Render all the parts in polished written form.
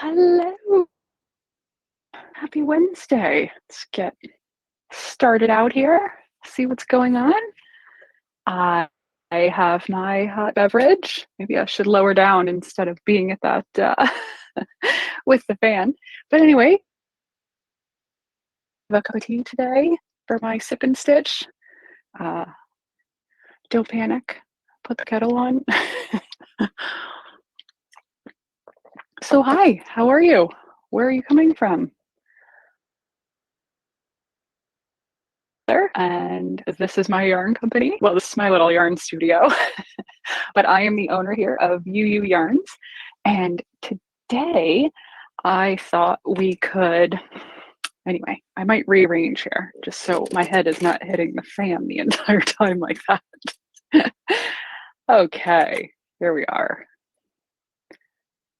Hello. Happy Wednesday. Let's get started out here. See what's going on. I I have my hot beverage. Maybe I should lower down instead of being at that with the fan. But anyway, I have a cup of tea today for my sip and stitch. Uh, don't panic. Put the kettle on. So hi, how are you? Where are you coming from? There. And this is my yarn company. Well, this is my little yarn studio, but I am the owner here of UU Yarns. And today I thought we could, anyway, I might rearrange here just so my head is not hitting the fan the entire time like that. Okay, here we are.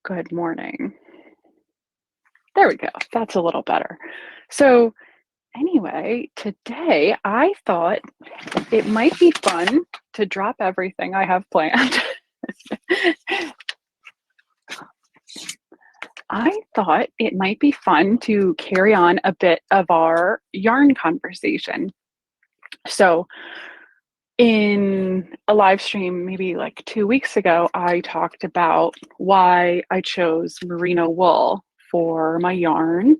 Good morning. There we go. That's a little better. So, anyway, today I thought it might be fun to drop everything I have planned. I thought it might be fun to carry on a bit of our yarn conversation. So, in a live stream, maybe like 2 weeks ago, I talked about why I chose merino wool for my yarn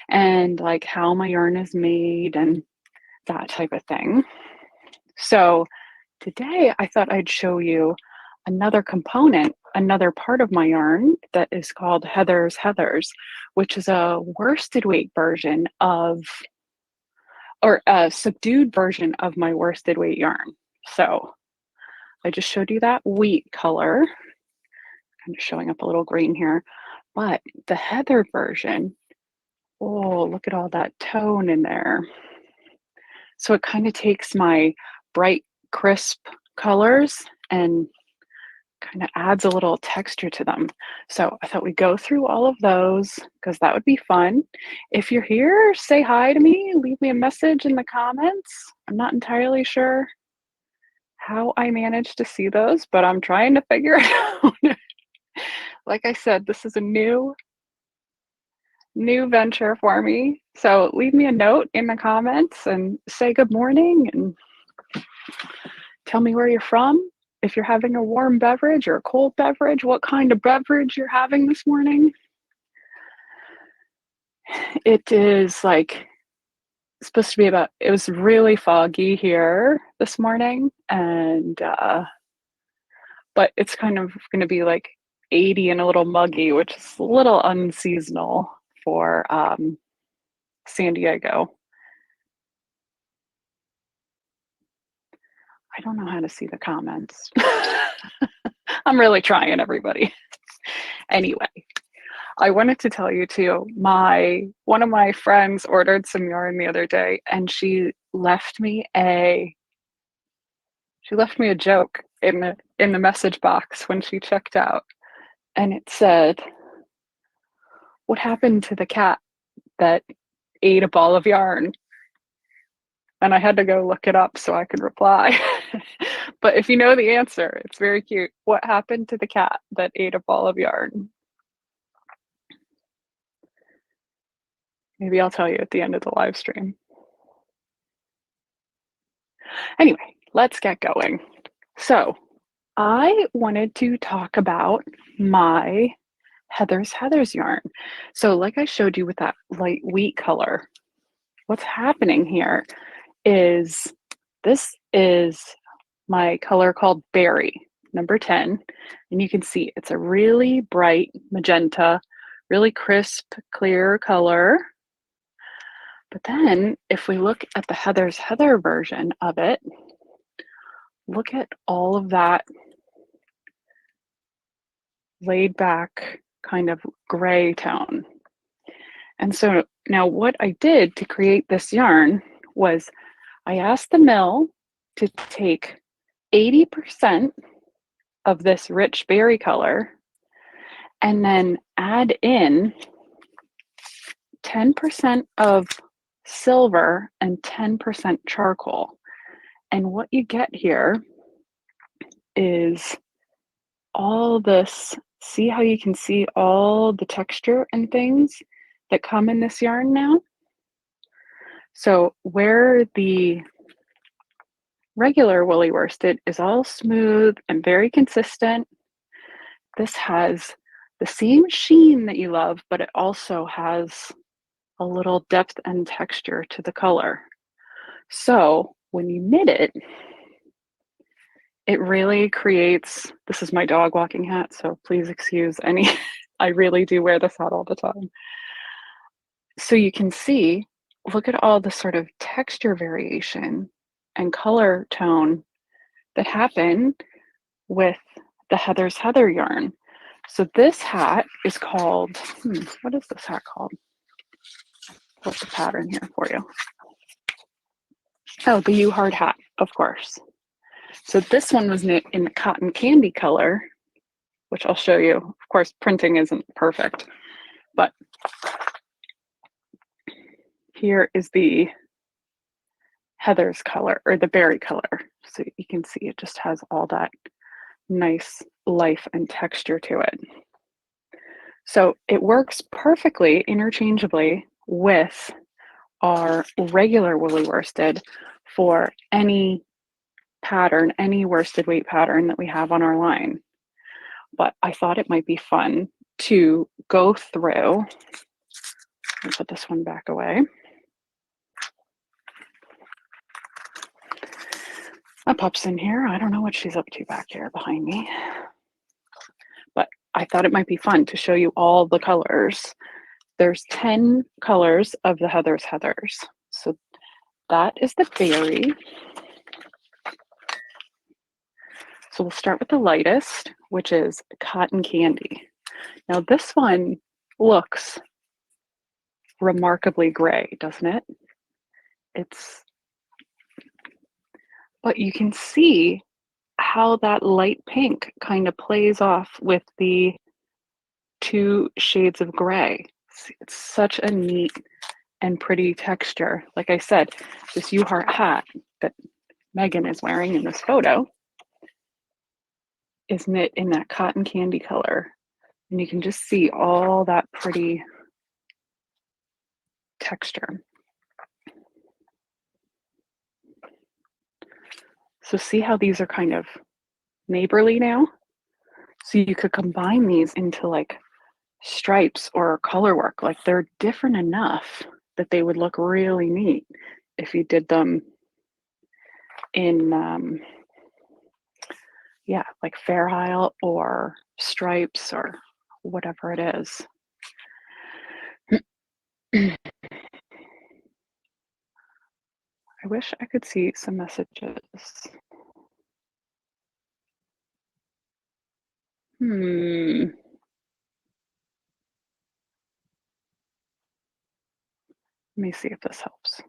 and like how my yarn is made and that type of thing. So, today I thought I'd show you another component, another part of my yarn that is called Heathers, which is a worsted weight version of, or a subdued version of my worsted weight yarn. So I just showed you that wheat color. I'm showing up a little green here, but the heather version, oh, look at all that tone in there. So it kind of takes my bright, crisp colors and kind of adds a little texture to them. So I thought we'd go through all of those because that would be fun. If you're here, say hi to me, leave me a message in the comments. I'm not entirely sure how I managed to see those, but I'm trying to figure it out. Like I said, this is a new venture for me. So leave me a note in the comments and say good morning and tell me where you're from. If you're having a warm beverage or a cold beverage, what kind of beverage you're having this morning. It is like supposed to be about, it was really foggy here this morning, and but it's kind of going to be like 80 and a little muggy, which is a little unseasonal for San Diego. I don't know how to see the comments. I'm really trying, everybody. Anyway, I wanted to tell you too, one of my friends ordered some yarn the other day and she left me a joke in the message box when she checked out. And it said, "What happened to the cat that ate a ball of yarn?" And I had to go look it up so I could reply. But if you know the answer, it's very cute. What happened to the cat that ate a ball of yarn? Maybe I'll tell you at the end of the live stream. Anyway, let's get going. So, I wanted to talk about my Heather's yarn. So, like I showed you with that light wheat color, what's happening here is this is my color called Berry, number 10. And you can see it's a really bright magenta, really crisp, clear color. But then if we look at the Heather version of it, look at all of that laid back kind of gray tone. And so now what I did to create this yarn was I asked the mill to take 80% of this rich berry color and then add in 10% of silver and 10% charcoal. And what you get here is all this See how you can see all the texture and things that come in this yarn now? So where the regular woolly worsted is all smooth and very consistent, this has the same sheen that you love, but it also has a little depth and texture to the color. So when you knit it, it really creates, this is my dog walking hat, so please excuse any, I really do wear this hat all the time. So you can see, look at all the sort of texture variation and color tone that happen with the Heather's Heather yarn. So this hat is called, what is this hat called? Put the pattern here for you. Oh, the U Hard hat, of course. So this one was knit in the cotton candy color, which I'll show you. Of course, printing isn't perfect, but here is the Heather's color, or the berry color. So you can see it just has all that nice life and texture to it. So it works perfectly interchangeably with our regular woolly worsted for any pattern, any worsted weight pattern that we have on our line. But I thought it might be fun to go through and put this one back away. Pup's in here. I don't know what she's up to back here behind me. But I thought it might be fun to show you all the colors. There's 10 colors of the Heather's Heathers. So that is the berry. So we'll start with the lightest, which is cotton candy. Now this one looks remarkably gray, doesn't it? But you can see how that light pink kind of plays off with the two shades of gray. It's such a neat and pretty texture. Like I said, this U-Heart hat that Megan is wearing in this photo is knit in that cotton candy color. And you can just see all that pretty texture. So see how these are kind of neighborly now? So you could combine these into like stripes or color work. Like they're different enough that they would look really neat if you did them in, yeah, like Fair Isle or stripes or whatever it is. I wish I could see some messages. Let me see if this helps.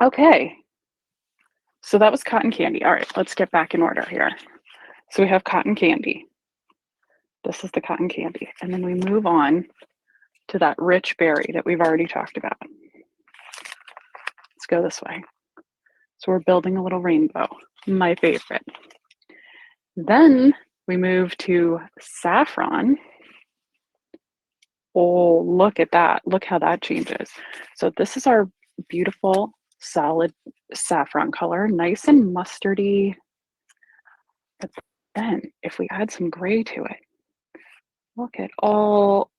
Okay, so that was cotton candy. All right, let's get back in order here. So we have cotton candy. This is the cotton candy. And then we move on to that rich berry that we've already talked about. Let's go this way. So we're building a little rainbow, my favorite. Then we move to saffron. Oh, look at that. Look how that changes. So this is our beautiful, solid saffron color, nice and mustardy. But then if we add some gray to it, look at all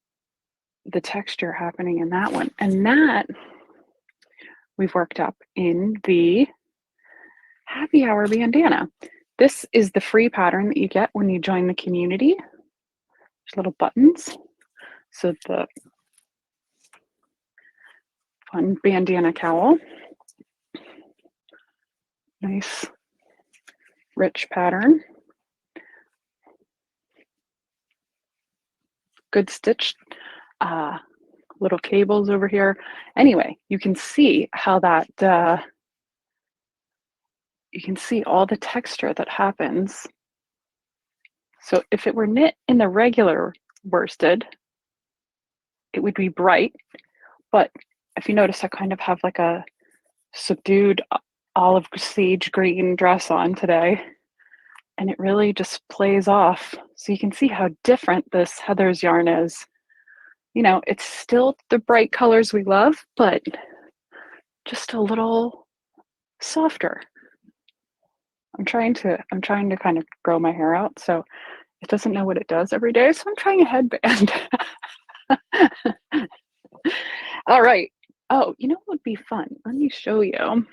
the texture happening in that one. And that we've worked up in the happy hour bandana. This is the free pattern that you get when you join the community. There's little buttons. So the fun bandana cowl. Nice rich pattern. Good stitched little cables over here. Anyway, you can see how that, you can see all the texture that happens. So if it were knit in the regular worsted, it would be bright. But if you notice, I kind of have like a subdued olive sage green dress on today, and it really just plays off. So you can see how different this Heather's yarn is. You know, it's still the bright colors we love, but just a little softer. I'm trying to kind of grow my hair out so it doesn't know what it does every day. So I'm trying a headband. All right. Oh, you know what would be fun? Let me show you.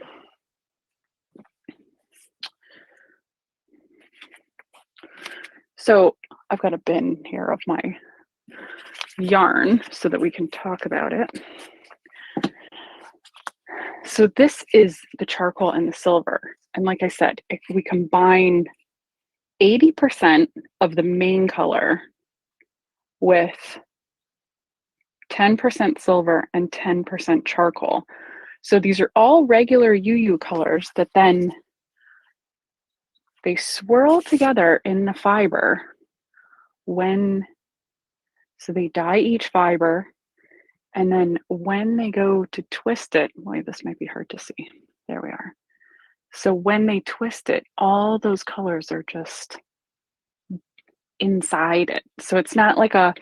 So I've got a bin here of my yarn so that we can talk about it. So this is the charcoal and the silver. And like I said, if we combine 80% of the main color with 10% silver and 10% charcoal. So these are all regular UU colors that then they swirl together in the fiber so they dye each fiber, and then when they go to twist it, boy, this might be hard to see. There we are. So when they twist it, all those colors are just inside it. So it's not like a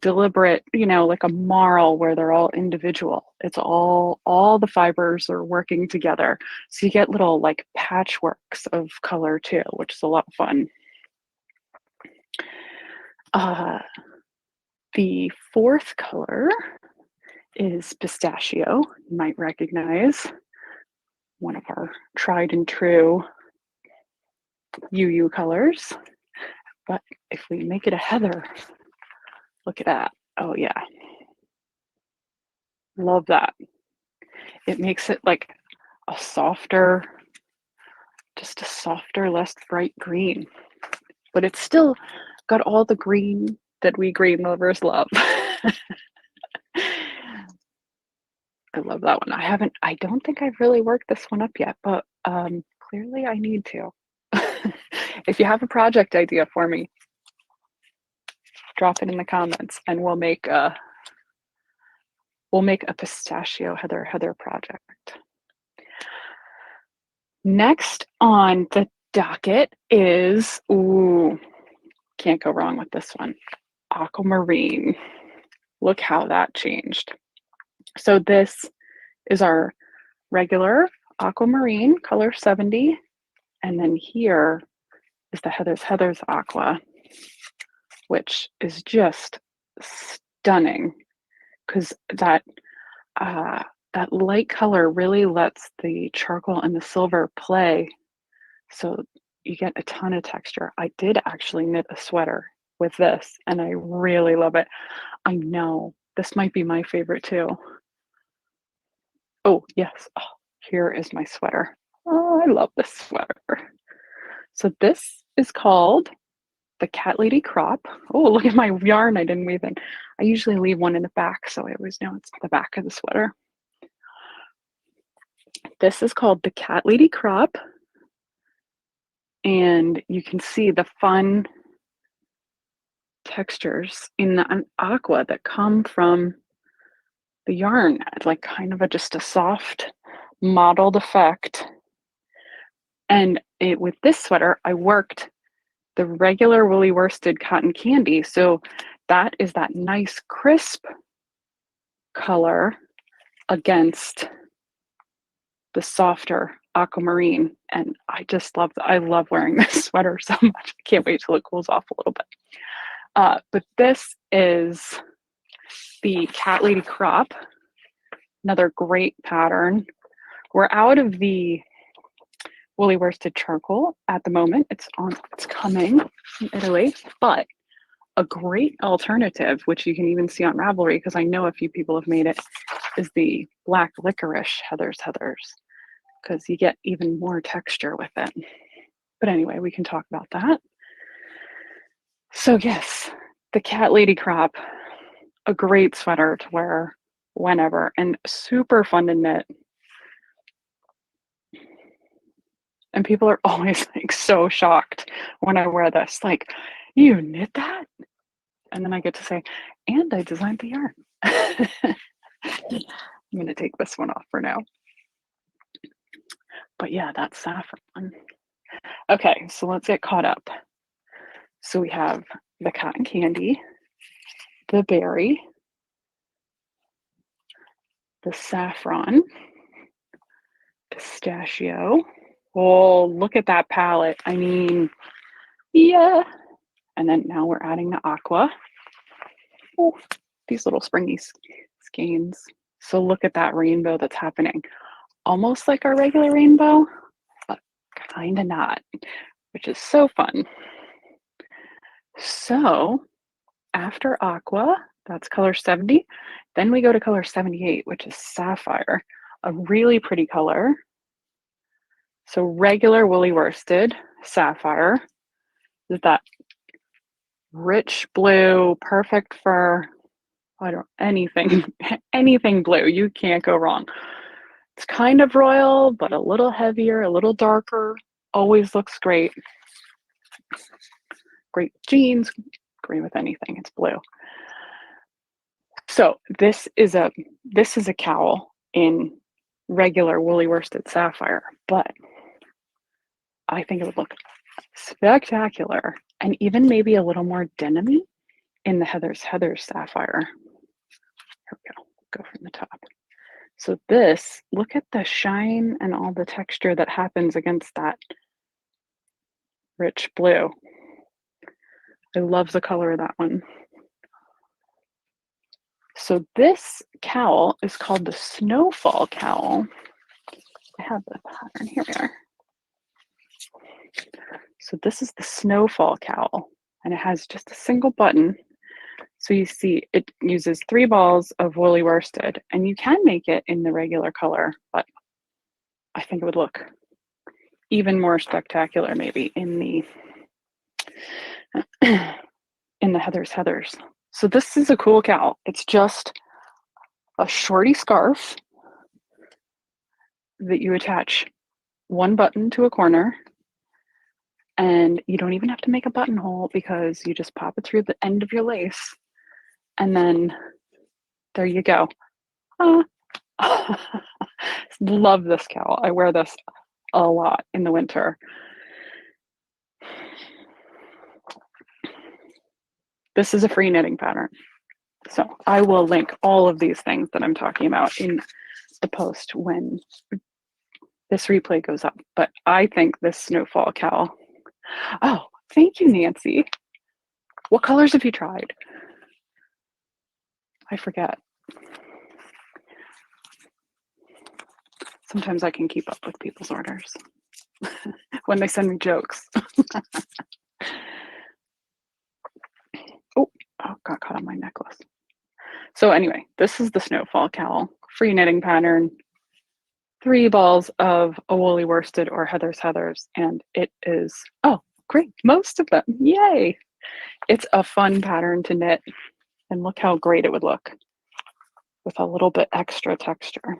deliberate, like a marl where they're all individual. It's all the fibers are working together. So you get little like patchworks of color too, which is a lot of fun. The fourth color is pistachio. You might recognize one of our tried and true UU colors. But if we make it a heather, look at that. Oh yeah. Love that. It makes it like a softer, less bright green. But it's still got all the green that we green lovers love. I love that one. I don't think I've really worked this one up yet, but clearly I need to. If you have a project idea for me, drop it in the comments and we'll make a pistachio heather project. Next on the docket is, can't go wrong with this one, aquamarine. Look how that changed. So this is our regular aquamarine, color 70, and then here is the Heather's Aqua, which is just stunning because that light color really lets the charcoal and the silver play, so you get a ton of texture. I did actually knit a sweater with this and I really love it. I know this might be my favorite too. Oh yes, here is my sweater. Oh, I love this sweater. So this is called the Cat Lady Crop. Oh, look at my yarn I didn't weave in. I usually leave one in the back, so I always know it's the back of the sweater. This is called the Cat Lady Crop. And you can see the fun textures in the aqua that come from the yarn. It's like kind of just a soft mottled effect. And with this sweater, I worked the regular woolly worsted cotton candy. So that is that nice crisp color against the softer aquamarine. And I love wearing this sweater so much. I can't wait till it cools off a little bit. But this is the Cat Lady Crop, another great pattern. We're out of the woolly worsted charcoal at the moment. It's coming from Italy, but a great alternative, which you can even see on Ravelry, because I know a few people have made it, is the black licorice Heather's, because you get even more texture with it. But anyway, we can talk about that. So yes, the Cat Lady Crop, a great sweater to wear whenever and super fun to knit. And people are always like so shocked when I wear this, like, you knit that? And then I get to say, and I designed the yarn. I'm going to take this one off for now. But yeah, that's saffron. Okay, so let's get caught up. So we have the cotton candy, the berry, the saffron, pistachio. Oh, look at that palette. I mean, yeah. And then now we're adding the aqua. Oh, these little springy skeins. So look at that rainbow that's happening. Almost like our regular rainbow, but kind of not, which is so fun. So after aqua, that's color 70. Then we go to color 78, which is sapphire, a really pretty color. So regular woolly worsted sapphire is that rich blue, perfect for I don't anything anything blue. You can't go wrong. It's kind of royal, but a little heavier, a little darker. Always looks great. Great jeans, great with anything. It's blue. So this is a cowl in regular woolly worsted sapphire, but I think it would look spectacular and even maybe a little more denim-y in the Heather's sapphire. Here we go from the top. So this, look at the shine and all the texture that happens against that rich blue. I love the color of that one. So this cowl is called the Snowfall Cowl. I have the pattern, here we are. So this is the Snowfall Cowl, and it has just a single button. So you see it uses 3 balls of woolly worsted, and you can make it in the regular color, but I think it would look even more spectacular maybe in the in the Heather's. So this is a cool cowl. It's just a shorty scarf that you attach one button to a corner, and you don't even have to make a buttonhole because you just pop it through the end of your lace, and then there you go. Love this cowl. I wear this a lot in the winter. This is a free knitting pattern. So I will link all of these things that I'm talking about in the post when this replay goes up. But I think this Snowfall cowl. Oh, thank you, Nancy. What colors have you tried? I forget. Sometimes I can keep up with people's orders when they send me jokes. Oh, got caught on my necklace. So anyway, this is the Snowfall cowl, free knitting pattern, 3 balls of a woolly worsted or Heather's, and it is, oh, great, most of them, yay. It's a fun pattern to knit, and look how great it would look with a little bit extra texture.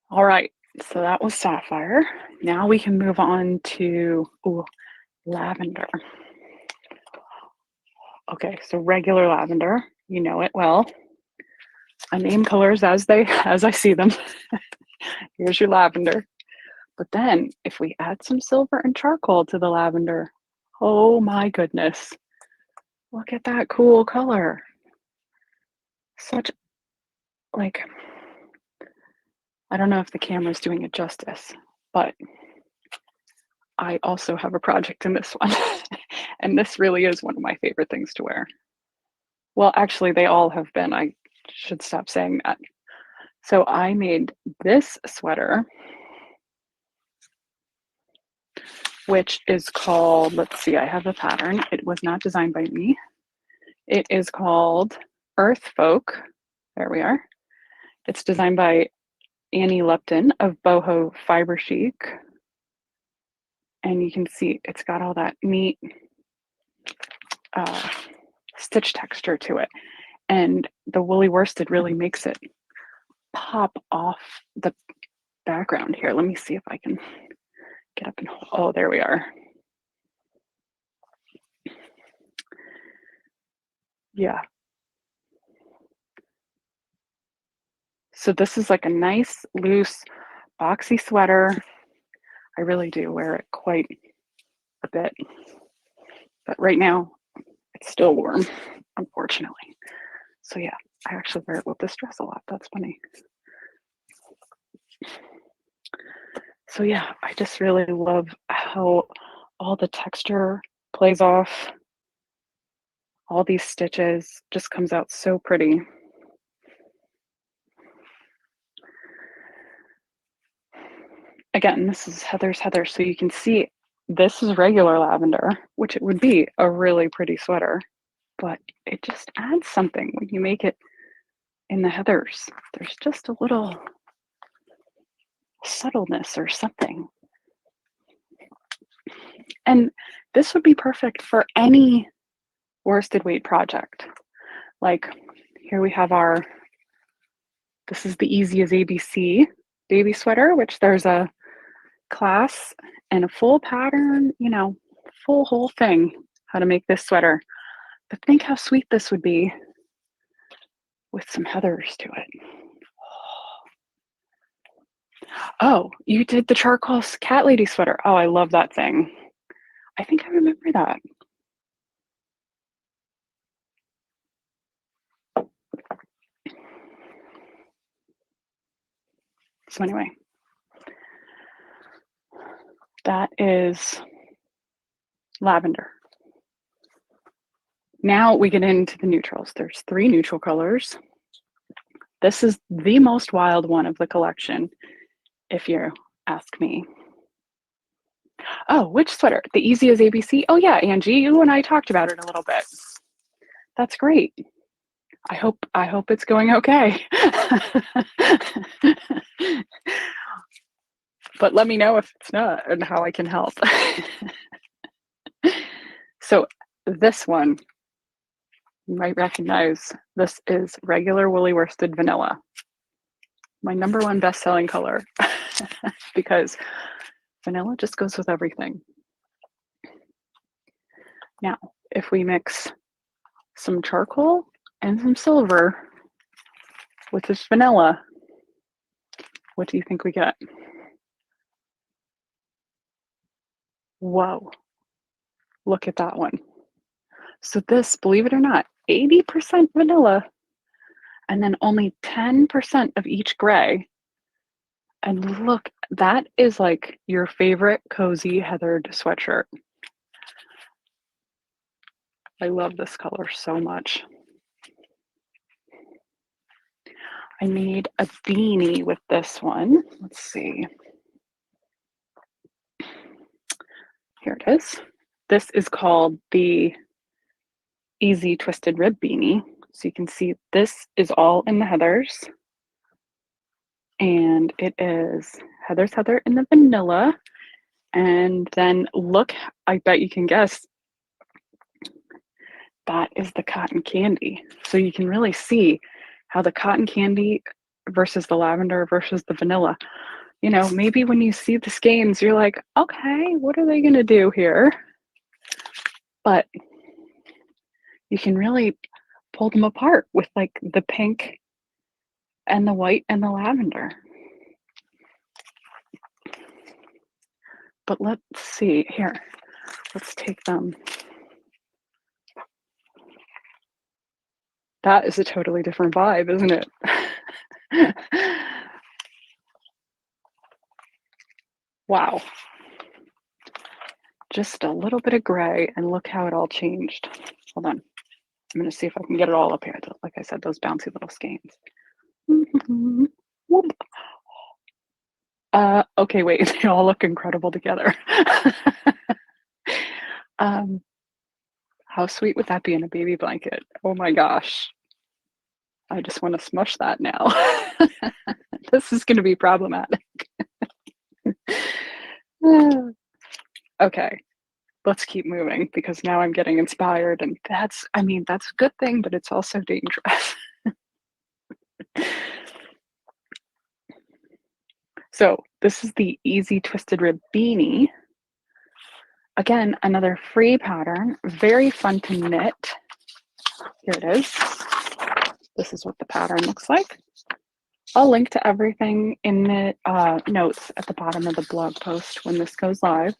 All right, so that was sapphire. Now we can move on to lavender. Okay, so regular lavender, you know it well. I name colors as I see them. Here's your lavender. But then if we add some silver and charcoal to the lavender, oh my goodness. Look at that cool color. Such like, I don't know if the camera's doing it justice, but I also have a project in this one. And this really is one of my favorite things to wear. Well, actually, they all have been. I should stop saying that. So I made this sweater, which is called, let's see, I have the pattern. It was not designed by me. It is called Earth Folk. There we are. It's designed by Annie Lupton of Boho Fiber Chic. And you can see it's got all that neat stitch texture to it. And the woolly worsted really makes it pop off the background here. Let me see if I can get up and, oh, there we are. Yeah. So this is like a nice, loose, boxy sweater. I really do wear it quite a bit, but right now it's still warm, unfortunately. So yeah, I actually wear it with this dress a lot. That's funny. So yeah, I just really love how all the texture plays off. All these stitches just comes out so pretty. Again, this is Heather's Heather, so you can see this is regular lavender, which it would be a really pretty sweater, but it just adds something when you make it in the Heathers. There's just a little subtleness or something. And this would be perfect for any worsted weight project. Like here we have our, this is the Easy as ABC baby sweater, which there's a class and a full pattern, you know, full whole thing, how to make this sweater. But think how sweet this would be with some Heathers to it. Oh, you did the charcoal cat lady sweater. Oh, I love that thing. I think I remember that. So anyway, that is lavender. Now we get into the neutrals. There's 3 neutral colors. This is the most wild one of the collection, if you ask me. Oh, which sweater? The Easy as ABC? Oh yeah, Angie, you and I talked about it a little bit. That's great. I hope it's going okay. But let me know if it's not and how I can help. So this one, you might recognize, this is regular woolly worsted vanilla. My #1 best-selling color because vanilla just goes with everything. Now, if we mix some charcoal and some silver with this vanilla, what do you think we get? Whoa, look at that one. So this, believe it or not, 80% vanilla and then only 10% of each gray. And look, that is like your favorite cozy heathered sweatshirt. I love this color so much. I need a beanie with this one. Let's see. Here it is. This is called the Easy Twisted Rib Beanie. So you can see this is all in the Heathers. And it is Heather's Heather in the vanilla. And then look, I bet you can guess, that is the cotton candy. So you can really see how the cotton candy versus the lavender versus the vanilla. You know, maybe when you see the skeins, you're like, okay, what are they going to do here? But you can really pull them apart with like the pink and the white and the lavender. But let's see here. Let's take them. That is a totally different vibe, isn't it? Wow. Just a little bit of gray, and look how it all changed. Hold on. I'm going to see if I can get it all up here. Like I said, those bouncy little skeins. Okay, wait. They all look incredible together. How sweet would that be in a baby blanket? Oh my gosh. I just want to smush that now. This is going to be problematic. Okay, let's keep moving because now I'm getting inspired, and that's, I mean, that's a good thing, but it's also dangerous. So this is the Easy Twisted Rib Beanie. Again, another free pattern, very fun to knit. Here it is. This is what the pattern looks like. I'll link to everything in the notes at the bottom of the blog post when this goes live.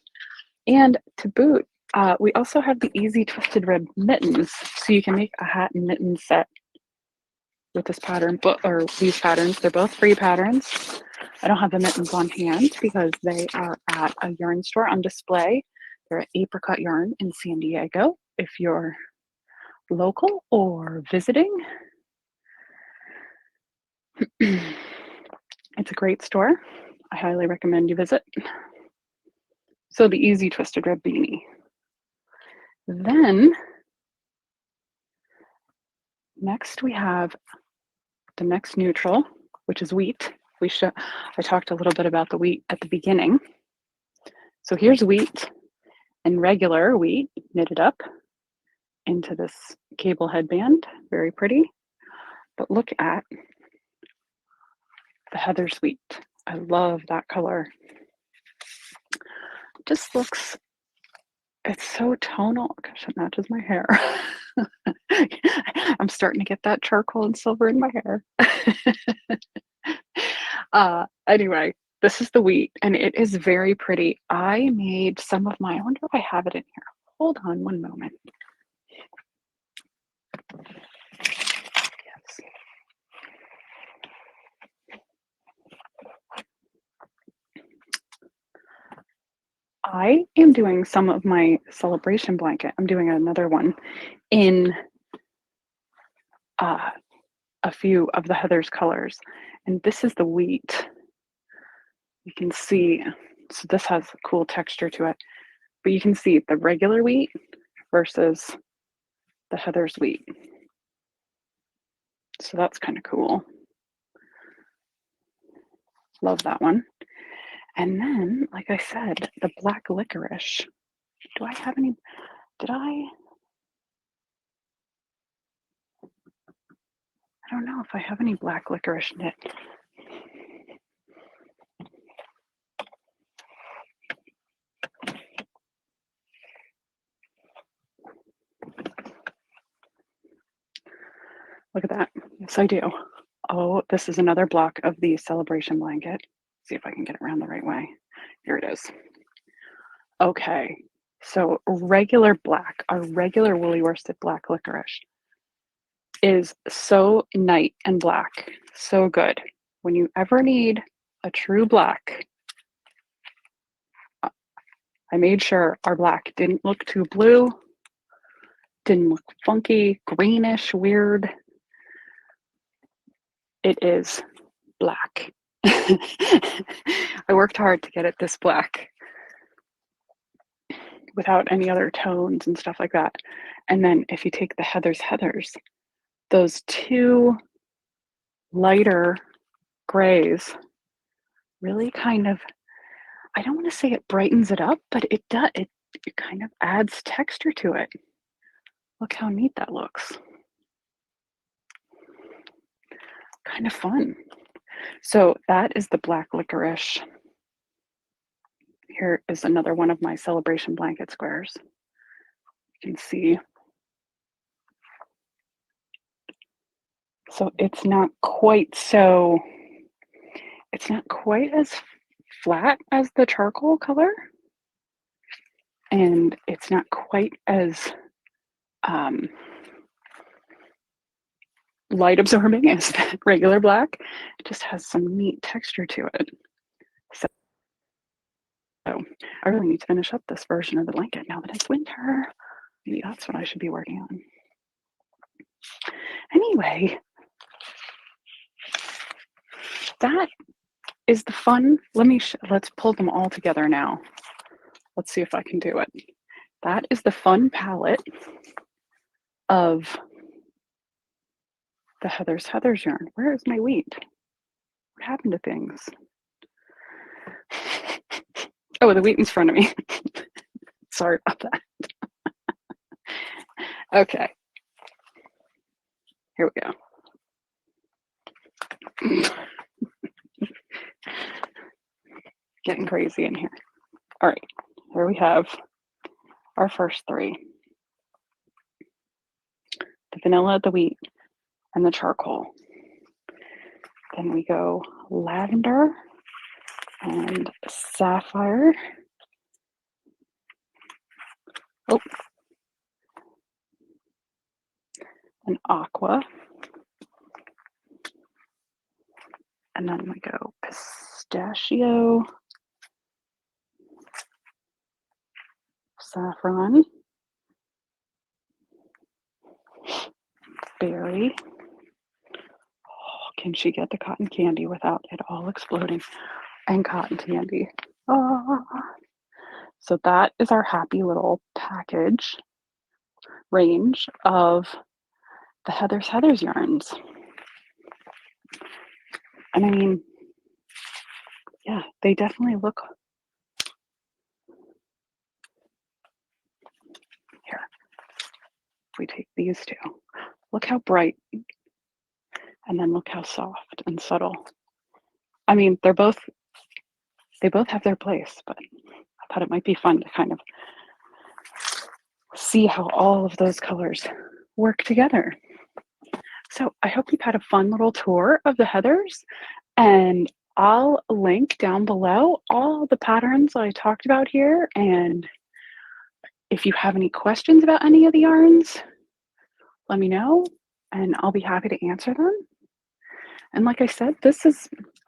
And to boot, we also have the easy twisted rib mittens, so you can make a hat and mitten set with this pattern, or these patterns. They're both free patterns. I don't have the mittens on hand because they are at a yarn store on display. They're at Apricot Yarn in San Diego. If you're local or visiting, it's a great store. I highly recommend you visit. So the easy twisted rib beanie. Then next we have the next neutral, which is wheat. I talked a little bit about the wheat at the beginning. So here's wheat and regular wheat knitted up into this cable headband. Very pretty. But look at the heather wheat. I love that color. It just looks, it's so tonal. Gosh, it matches my hair. I'm starting to get that charcoal and silver in my hair. Anyway, this is the wheat, and it is very pretty. I made some of my, I wonder if I have it in here. Hold on one moment. Yes. I am doing some of my celebration blanket. I'm doing another one in a few of the Heather's colors. And this is the wheat. You can see, so this has a cool texture to it, but you can see the regular wheat versus the Heather's wheat. So that's kind of cool. Love that one. And then, like I said, the black licorice. Do I have any? Did I don't know if I have any black licorice knit. Look at that. Yes, I do. Oh, this is another block of the celebration blanket. See if I can get it around the right way. Here it is. Okay, so regular black, our regular woolly worsted black licorice is so night and black, so good. When you ever need a true black, I made sure our black didn't look too blue, didn't look funky, greenish, weird. It is black. I worked hard to get it this black without any other tones and stuff like that. And then if you take the heathers, those two lighter grays really kind of, I don't want to say it brightens it up, but it does, it kind of adds texture to it. Look how neat that looks. Kind of fun. So that is the black licorice. Here is another one of my celebration blanket squares. You can see. So it's not quite as flat as the charcoal color. And it's not quite as light absorbing as that regular black. It just has some neat texture to it. So I really need to finish up this version of the blanket now that it's winter. Maybe that's what I should be working on. Anyway, that is the fun. Let's pull them all together now. Let's see if I can do it. That is the fun palette of the Heather's yarn. Where is my wheat? What happened to things? Oh, the wheat in front of me. Sorry about that. Okay. Here we go. Getting crazy in here. All right. Here we have our first three. The vanilla, the wheat, and the charcoal. Then we go Lavender and Sapphire. Oh, and Aqua. And then we go Pistachio, Saffron, Berry. Oh, can she get the cotton candy without it all exploding? And cotton candy. Oh. So that is our happy little package range of the Heather's yarns. And I mean, yeah, they definitely look. Here, if we take these two, look how bright, and then look how soft and subtle. I mean, they both have their place, but I thought it might be fun to kind of see how all of those colors work together. So I hope you've had a fun little tour of the Heathers, and I'll link down below all the patterns I talked about here. And if you have any questions about any of the yarns, let me know and I'll be happy to answer them. And like I said,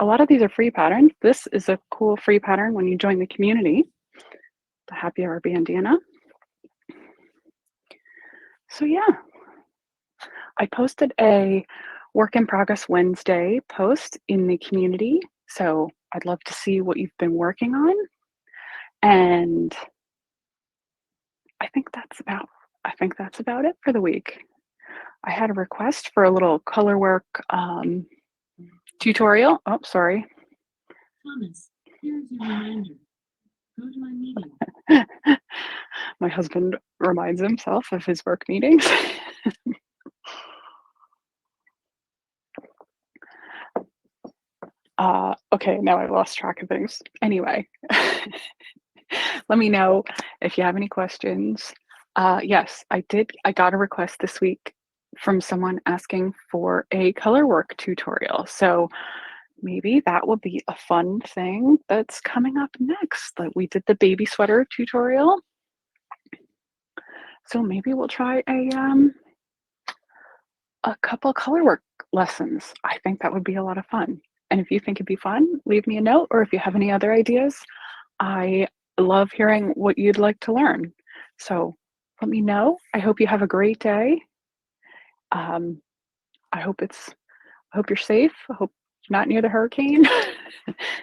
a lot of these are free patterns. This is a cool free pattern when you join the community, the Happy Hour Bandana. So yeah, I posted a work in progress Wednesday post in the community. So I'd love to see what you've been working on. And I think that's about it for the week. I had a request for a little color work tutorial. Oh, sorry. Thomas, here's your reminder. Go to my meeting. My husband reminds himself of his work meetings. Okay, now I lost track of things. Anyway, let me know if you have any questions. Yes, I got a request this week from someone asking for a color work tutorial. So maybe that will be a fun thing that's coming up next. Like we did the baby sweater tutorial. So maybe we'll try a couple color work lessons. I think that would be a lot of fun. And if you think it'd be fun, leave me a note, or if you have any other ideas, I love hearing what you'd like to learn. So let me know. I hope you have a great day. I hope you're safe. I hope you're not near the hurricane.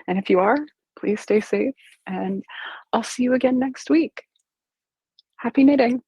And if you are, please stay safe. And I'll see you again next week. Happy knitting.